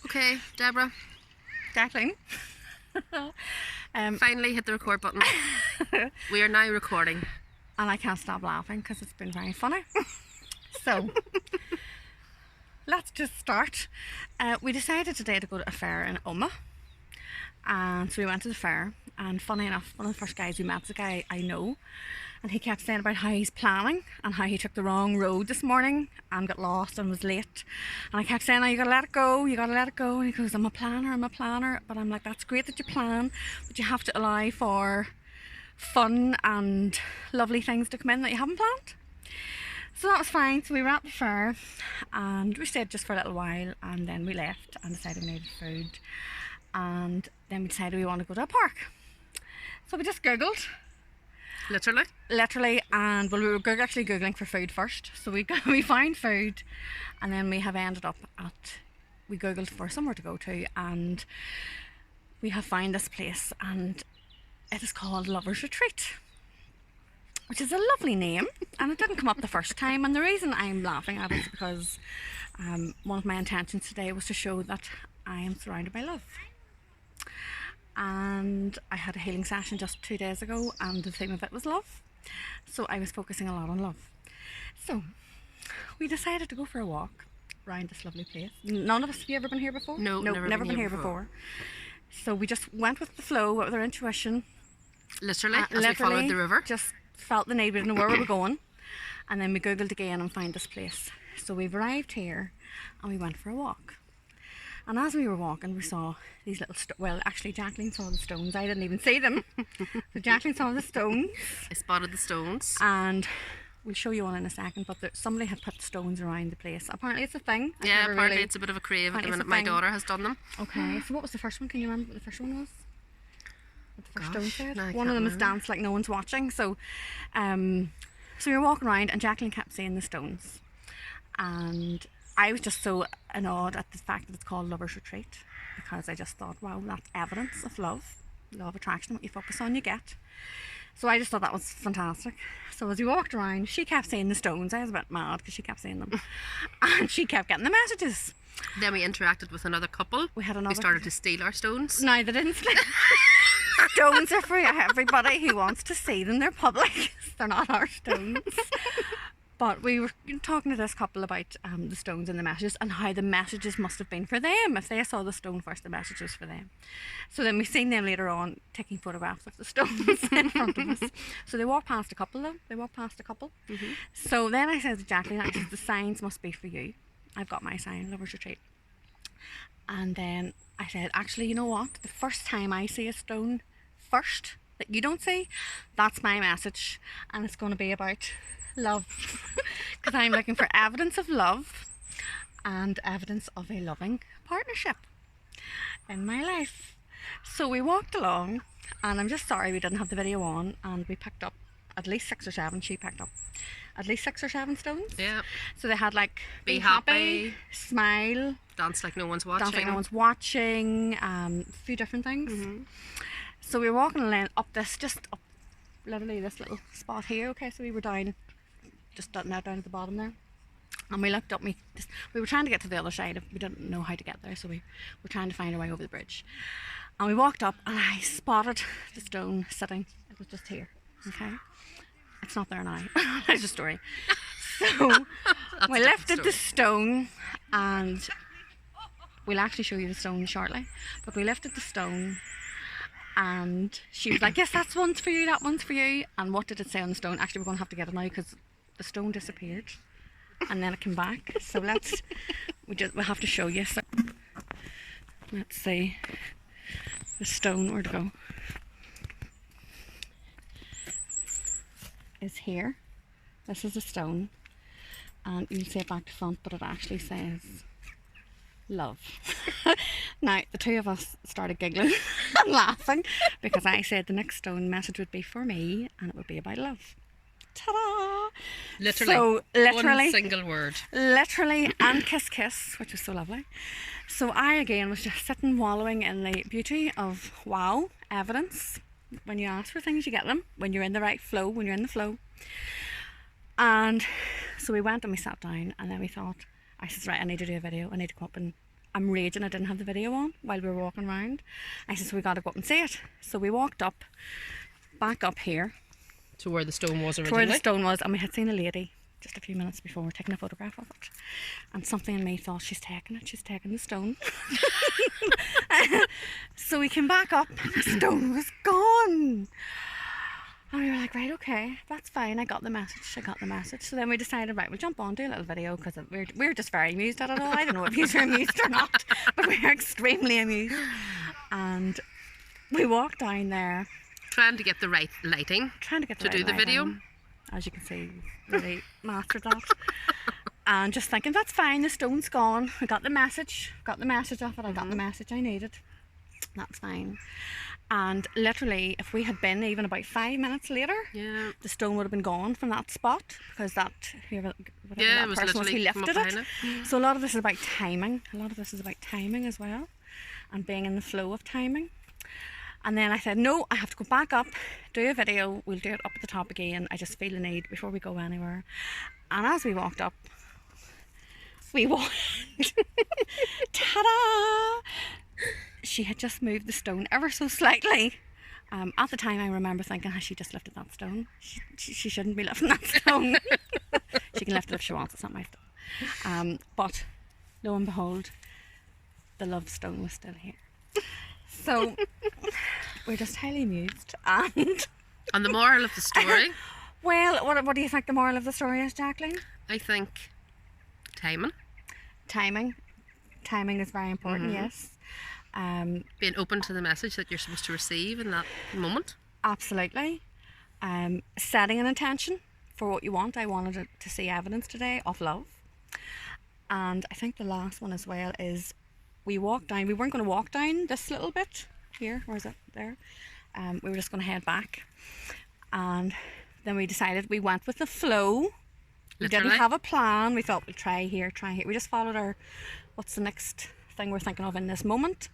Okay, Deborah. Jacqueline. Finally hit the record button. We are now recording. And I can't stop laughing because it's been very funny. So, let's just start. We decided today to go to a fair in Oma. And so we went to the fair, and funny enough, one of the first guys we met was a guy I know, and he kept saying about how he's planning and how he took the wrong road this morning and got lost and was late. And I kept saying, oh, you gotta let it go, you gotta let it go. And he goes, I'm a planner. But I'm like, that's great that you plan, but you have to allow for fun and lovely things to come in that you haven't planned. So that was fine. So we were at the fair and we stayed just for a little while, and then we left and decided we needed food. And then we decided we want to go to a park. So we just googled. Literally, and well, we were actually googling for food first. So we found food, and then we have ended up we googled for somewhere to go to, and we have found this place, and it is called Lover's Retreat, which is a lovely name, and it didn't come up the first time. And the reason I'm laughing at it is because one of my intentions today was to show that I am surrounded by love. And I had a healing session just 2 days ago, and the theme of it was love. So I was focusing a lot on love. So we decided to go for a walk around this lovely place. None of us, have you ever been here before? No, never been here before. So we just went with the flow, with our intuition. Literally, as we followed the river. Just felt the need, we didn't know where we were going. And then we googled again and found this place. So we've arrived here and we went for a walk. And as we were walking, we saw these little well, actually Jacqueline saw the stones. I didn't even see them. So Jacqueline saw the stones. I spotted the stones. And we'll show you one in a second, but somebody had put stones around the place. Apparently it's a thing. Yeah, apparently it's a bit of a crave at the minute. My daughter has done them. Okay, so what was the first one? Can you remember what the first one was? What the first stone said? No, One of them is dance like no one's watching. So we were walking around and Jacqueline kept saying the stones. And I was just so awed at the fact that it's called Lover's Retreat, because I just thought, wow, that's evidence of love, law of attraction. What you focus on, you get. So I just thought that was fantastic. So as we walked around, she kept saying the stones. I was a bit mad because she kept saying them. And she kept getting the messages. Then we interacted with another couple. We started to steal our stones. No, they didn't steal. Stones are for everybody who wants to see them. They're public. They're not our stones. But we were talking to this couple about the stones and the messages, and how the messages must have been for them. If they saw the stone first, the message was for them. So then we've seen them later on taking photographs of the stones in front of us. So they walked past a couple though. Mm-hmm. So then I said to Jacqueline, the signs must be for you. I've got my sign, Lover's Retreat. And then I said, actually, you know what? The first time I see a stone first that you don't see, that's my message. And it's going to be about love, because I'm looking for evidence of love and evidence of a loving partnership in my life. So we walked along, and I'm just sorry we didn't have the video on, and we picked up at least 6 or 7. She picked up at least 6 or 7 stones. Yeah. So they had like be happy, smile, dance like no one's watching, a few different things. Mm-hmm. So we were walking along up literally this little spot here. Okay, so we were down at the bottom there, and we looked up. We were trying to get to the other side. We didn't know how to get there, so we were trying to find our way over the bridge. And we walked up, and I spotted the stone sitting. It was just here. Okay, it's not there now. There's a story. So we lifted the stone, and we'll actually show you the stone shortly. But we lifted the stone, and she was like, "Yes, that's one's for you. That one's for you." And what did it say on the stone? Actually, we're going to have to get it now because the stone disappeared, and then it came back. So we'll have to show you. So let's see the stone. Where'd it go? Is here. This is a stone, and you'll see it back to front, but it actually says love. Now the two of us started giggling and laughing because I said the next stone message would be for me, and it would be about love. Ta-da! Literally, one single word. Literally, and kiss, which was so lovely. So I again was just sitting wallowing in the beauty of wow, evidence. When you ask for things, you get them. When you're in the right flow, when you're in the flow. And so we went and we sat down, and then we thought, I said, right, I need to do a video. I need to come up and I'm raging I didn't have the video on while we were walking around. I said, so we got to go up and see it. So we walked up, back up here. To where the stone was To originally. where the stone was, and we had seen a lady just a few minutes before taking a photograph of it. And something in me thought, she's taking the stone. So we came back up, and the stone was gone. And we were like, right, okay, that's fine. I got the message. So then we decided, right, we'll jump on, do a little video, because we're just very amused at it all. I don't know if you're amused or not, but we're extremely amused. And we walked down there. Trying to get the right lighting. To do the video. As you can see, really mastered that. And just thinking, that's fine, the stone's gone. I got the message off it. I got the message I needed. That's fine. And literally, if we had been even about 5 minutes later, the stone would have been gone from that spot, because that whoever that person was who lifted it. So a lot of this is about timing. As well, and being in the flow of timing. And then I said, no, I have to go back up, do a video. We'll do it up at the top again. I just feel the need before we go anywhere. And as we walked up, ta-da! She had just moved the stone ever so slightly. At the time, I remember thinking, has she just lifted that stone? She shouldn't be lifting that stone. She can lift it if she wants. It's not my stone. But lo and behold, the love stone was still here. So we're just highly amused. And the moral of the story? Well, what do you think the moral of the story is, Jacqueline? I think timing. Timing is very important, yes. Being open to the message that you're supposed to receive in that moment. Absolutely. Setting an intention for what you want. I wanted to see evidence today of love. And I think the last one as well is we walked down. We weren't going to walk down this little bit here. Where is it? There. We were just going to head back. And then we decided we went with the flow. We didn't have a plan. We thought we'll try here. We just followed what's the next thing we're thinking of in this moment.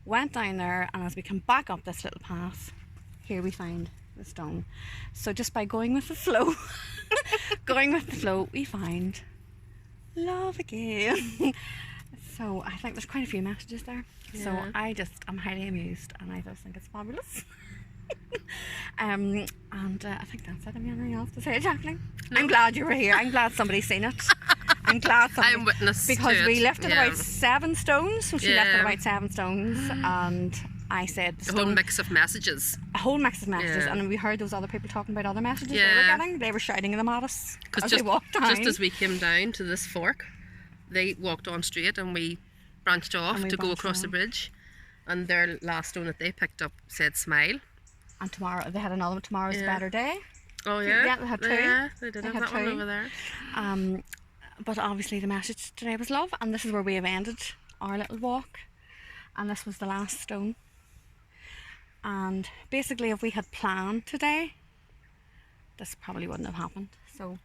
Went down there, and as we come back up this little path, here we find the stone. So just by going with the flow, we find love again. So I think there's quite a few messages there. Yeah. So I'm highly amused, and I just think it's fabulous. And I think that's it. Have you anything else to say, Jacqueline? No. I'm glad you were here. I'm glad somebody's seen it. I'm glad somebody... I'm witness because to we it. lifted about 7 stones. So she lifted about 7 stones, and I said... A whole mix of messages. And we heard those other people talking about other messages they were getting. They were shouting them at us as we walked down. Just as we came down to this fork, they walked on straight, and we branched off to go across the bridge. And their last stone that they picked up said smile. And tomorrow, they had another one. Tomorrow's a better day. Oh yeah? Yeah, they had 2. Yeah, they did have that one over there. But obviously the message today was love, and this is where we have ended our little walk. And this was the last stone. And basically, if we had planned today, this probably wouldn't have happened. So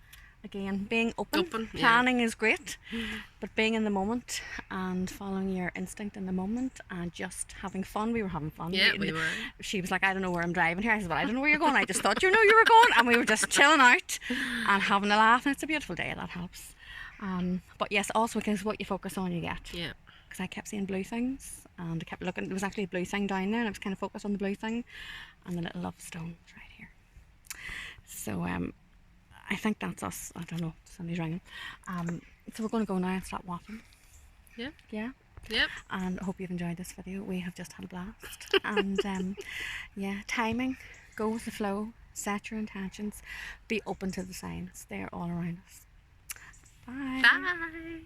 again, being open planning is great, but being in the moment and following your instinct in the moment and just having fun. We were having fun. Yeah, we were. She was like, I don't know where I'm driving here. I said, well, I don't know where you're going. I just thought you knew you were going. And we were just chilling out and having a laugh, and it's a beautiful day. That helps. But yes, also because what you focus on, you get. Yeah. Because I kept seeing blue things, and I kept looking. There was actually a blue thing down there, and I was kind of focused on the blue thing, and the little love stone was right here. So I think that's us. I don't know. Somebody's ringing. So we're going to go now and start waffling. Yeah. Yeah. Yep. And I hope you've enjoyed this video. We have just had a blast. And yeah, timing, go with the flow, set your intentions, be open to the signs. They're all around us. Bye. Bye.